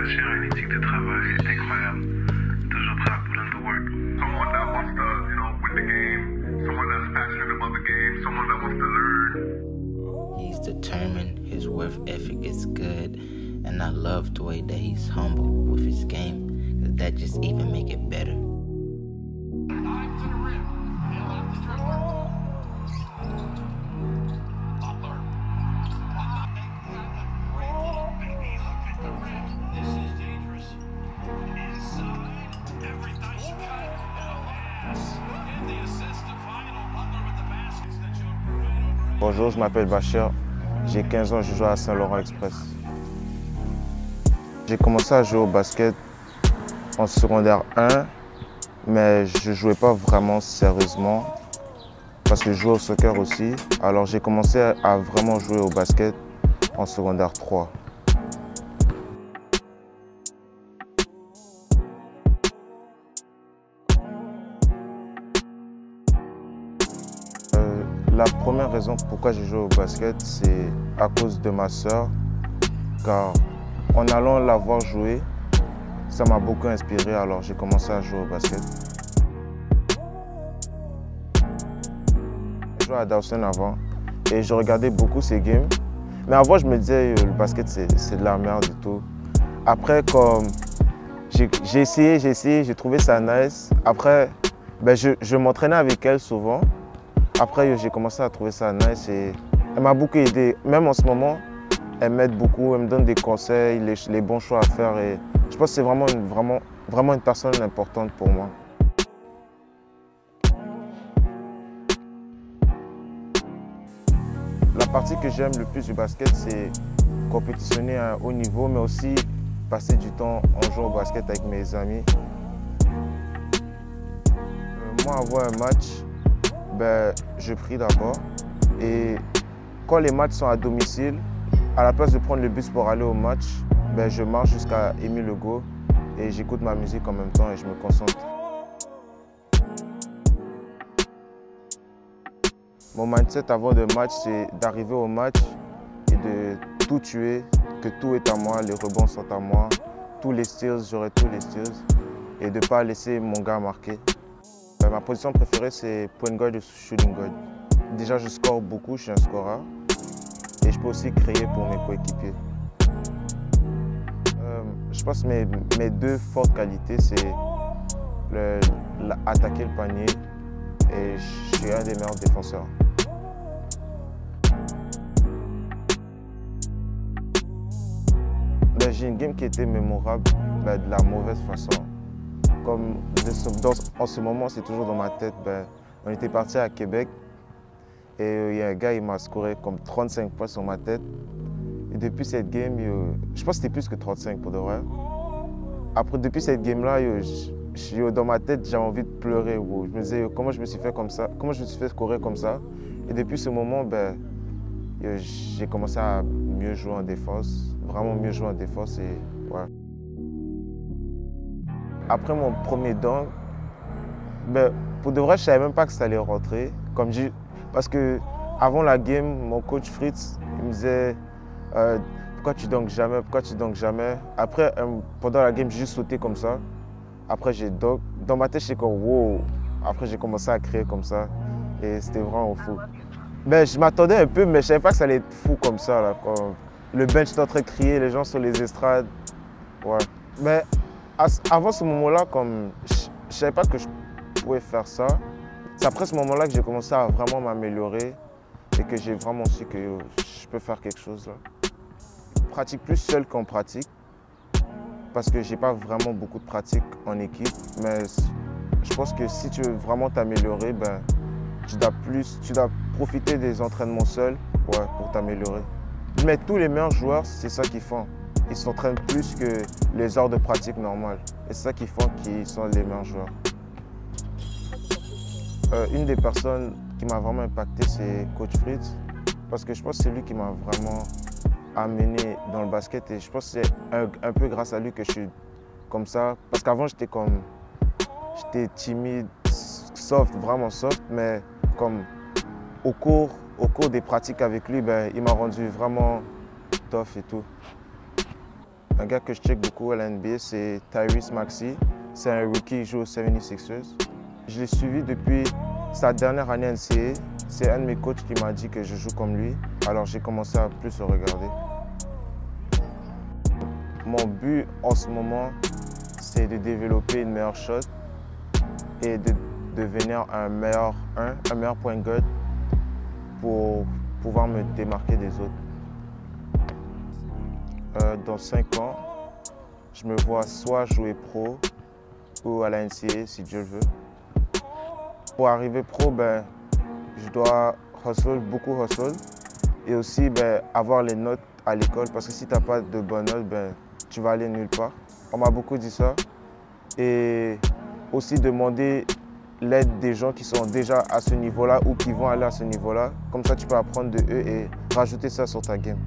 Bachir a une éthique de travail incroyable. Toujours prêt à put in the work. Someone that wants to, win the game. Someone that's passionate about the game. Someone that wants to learn. He's determined, his work ethic is good, and I love the way that he's humble with his game, because that just even make it better. Bonjour, je m'appelle Bachir, j'ai 15 ans, je joue à Saint-Laurent Express. J'ai commencé à jouer au basket en secondaire 1, mais je ne jouais pas vraiment sérieusement parce que je jouais au soccer aussi. Alors j'ai commencé à vraiment jouer au basket en secondaire 3. La première raison pourquoi j'ai joué au basket, c'est à cause de ma sœur, car en allant la voir jouer, ça m'a beaucoup inspiré, alors j'ai commencé à jouer au basket. Je jouais à Dawson avant et je regardais beaucoup ses games, mais avant je me disais le basket c'est de la merde et tout. Après, comme j'ai essayé, j'ai trouvé ça nice. Après, je m'entraînais avec elle souvent. Après, j'ai commencé à trouver ça nice et elle m'a beaucoup aidé. Même en ce moment, elle m'aide beaucoup, elle me donne des conseils, les bons choix à faire. Et je pense que c'est vraiment une personne importante pour moi. La partie que j'aime le plus du basket, c'est compétitionner à un haut niveau, mais aussi passer du temps en jouant au basket avec mes amis. Moi, avant un match, je prie d'abord et quand les matchs sont à domicile, à la place de prendre le bus pour aller au match, je marche jusqu'à Émile Legault et j'écoute ma musique en même temps et je me concentre. Mon mindset avant le match, c'est d'arriver au match et de tout tuer, que tout est à moi, les rebonds sont à moi, tous les steals, j'aurai tous les steals et de ne pas laisser mon gars marquer. Ma position préférée, c'est point guard ou shooting guard. Déjà, je score beaucoup, je suis un scoreur. Et je peux aussi créer pour mes coéquipiers. Je pense que mes deux fortes qualités, c'est attaquer le panier et je suis un des meilleurs défenseurs. J'ai une game qui était mémorable de la mauvaise façon. Comme en ce moment, c'est toujours dans ma tête. On était parti à Québec et il y a un gars, il m'a scoré comme 35 points sur ma tête. Et depuis cette game, je pense que c'était plus que 35 pour de vrai. Après, depuis cette game-là, dans ma tête, j'avais envie de pleurer. Je me disais, comment je me suis fait comme ça? Comment je me suis fait scorer comme ça? Et depuis ce moment, j'ai commencé à mieux jouer en défense, vraiment mieux jouer en défense. Et, ouais. Après mon premier dunk, pour de vrai, je ne savais même pas que ça allait rentrer. Parce que avant la game, mon coach Fritz il me disait pourquoi tu dunks jamais, pourquoi tu dunks jamais. Après, pendant la game, j'ai juste sauté comme ça. Après, j'ai dunk. Dans ma tête, j'étais comme wow. Après, j'ai commencé à créer comme ça. Et c'était vraiment fou. Je m'attendais un peu, mais je ne savais pas que ça allait être fou comme ça. Là, quand le bench était en train de crier, les gens sur les estrades. Ouais. Mais avant ce moment-là, je ne savais pas que je pouvais faire ça. C'est après ce moment-là que j'ai commencé à vraiment m'améliorer et que j'ai vraiment su que je peux faire quelque chose. Là. Je pratique plus seul qu'en pratique parce que je n'ai pas vraiment beaucoup de pratique en équipe. Mais je pense que si tu veux vraiment t'améliorer, tu dois profiter des entraînements seuls pour t'améliorer. Mais tous les meilleurs joueurs, c'est ça qu'ils font. Ils s'entraînent plus que les heures de pratique normales. Et c'est ça qui font qu'ils sont les meilleurs joueurs. Une des personnes qui m'a vraiment impacté, c'est Coach Fritz. Parce que je pense que c'est lui qui m'a vraiment amené dans le basket. Et je pense que c'est un peu grâce à lui que je suis comme ça. Parce qu'avant, j'étais timide, soft, vraiment soft. Mais comme au cours des pratiques avec lui, il m'a rendu vraiment tough et tout. Un gars que je check beaucoup à la NBA, c'est Tyrese Maxey. C'est un rookie, il joue aux 76ers. Je l'ai suivi depuis sa dernière année NCAA. C'est un de mes coachs qui m'a dit que je joue comme lui. Alors j'ai commencé à plus le regarder. Mon but en ce moment, c'est de développer une meilleure shot et de devenir un meilleur point guard pour pouvoir me démarquer des autres. Dans 5 ans, je me vois soit jouer pro ou à la NCAA si Dieu le veut. Pour arriver pro, je dois beaucoup hustle et aussi avoir les notes à l'école parce que si tu n'as pas de bonnes notes, tu vas aller nulle part. On m'a beaucoup dit ça et aussi demander l'aide des gens qui sont déjà à ce niveau-là ou qui vont aller à ce niveau-là. Comme ça, tu peux apprendre de eux et rajouter ça sur ta game.